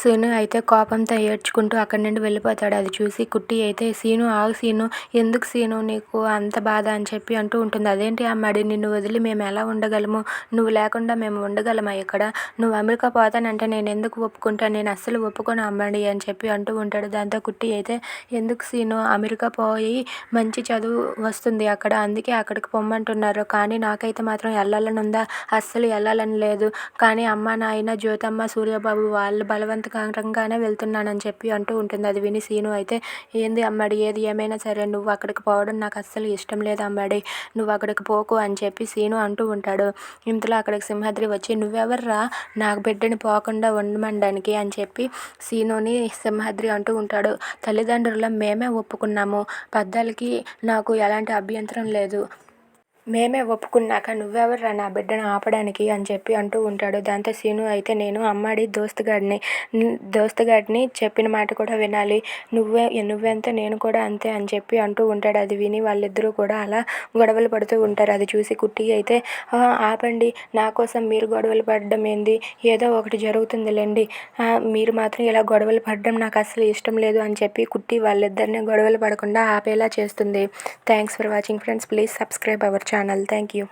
Scene అయితే కోపంతో ఏడ్చుకుంటూ అక్కడి నుండి వెళ్ళిపోతాడు. అది చూసి కుట్టి అయితే "సీను ఆగు సీను, ఎందుకు సీను నీకు అంత బాధ" అని చెప్పి అంటూ ఉంటుంది. "అదేంటి అమ్మడి, నిన్ను వదిలి మేము ఎలా ఉండగలము? నువ్వు లేకుండా మేము ఉండగలమా ఇక్కడ? నువ్వు అమెరికా పోతానంటే నేను ఎందుకు ఒప్పుకుంటాను? నేను అస్సలు ఒప్పుకోను అమ్మడి" అని చెప్పి అంటూ ఉంటాడు. దాంతో కుట్టి అయితే "ఎందుకు సీను, అమెరికా పోయి మంచి చదువు వస్తుంది అక్కడ, అందుకే అక్కడికి పొమ్మంటున్నారు. కానీ నాకైతే మాత్రం వెళ్ళాలని ఉందా? అస్సలు వెళ్ళాలని లేదు. కానీ అమ్మ నాయన జ్యోతమ్మ సూర్యబాబు వాళ్ళు బలవంతకరంగానే వెళ్తున్నానని చెప్పి అంటూ ఉంటుంది. అది విని సీను అయితే "ఏంది అమ్మడి, ఏది ఏమైనా సరే నువ్వు అక్కడికి పోవడం నాకు అస్సలు ఇష్టం లేదు అమ్మడి, నువ్వు అక్కడికి పోకు" అని చెప్పి సీను అంటూ ఉంటాడు. ఇంతలో అక్కడికి సింహాద్రి వచ్చి "నువ్వెవర్రా నా బిడ్డని పోకుండా ఉండమనడానికి" అని చెప్పి సీనుని సింహాద్రి అంటూ ఉంటాడు. "తల్లిదండ్రులం మేమే ఒప్పుకున్నాము, పెద్దలకి నాకు ఎలాంటి అభ్యంతరం లేదు. మేమే ఒప్పుకున్నాక నువ్వెవర్రా నా బిడ్డను ఆపడానికి" అని చెప్పి అంటూ ఉంటాడు. దాంతో సీను అయితే "నేను అమ్మాడి దోస్తుగాడిని చెప్పిన మాట కూడా వినాలి. నువ్వెంత నేను కూడా అంతే" అని చెప్పి అంటూ ఉంటాడు. అది విని వాళ్ళిద్దరూ కూడా అలా గొడవలు పడుతూ ఉంటారు. అది చూసి కుట్టి అయితే ఆపండి, నా కోసం మీరు గొడవలు పడడం ఏంది? ఏదో ఒకటి జరుగుతుందిలేండి. మీరు మాత్రం ఇలా గొడవలు పడడం నాకు అస్సలు ఇష్టం లేదు" అని చెప్పి కుట్టి వాళ్ళిద్దరిని గొడవలు పడకుండా ఆపేలా చేస్తుంది. Thanks for watching friends. Please subscribe our channel. Thank you.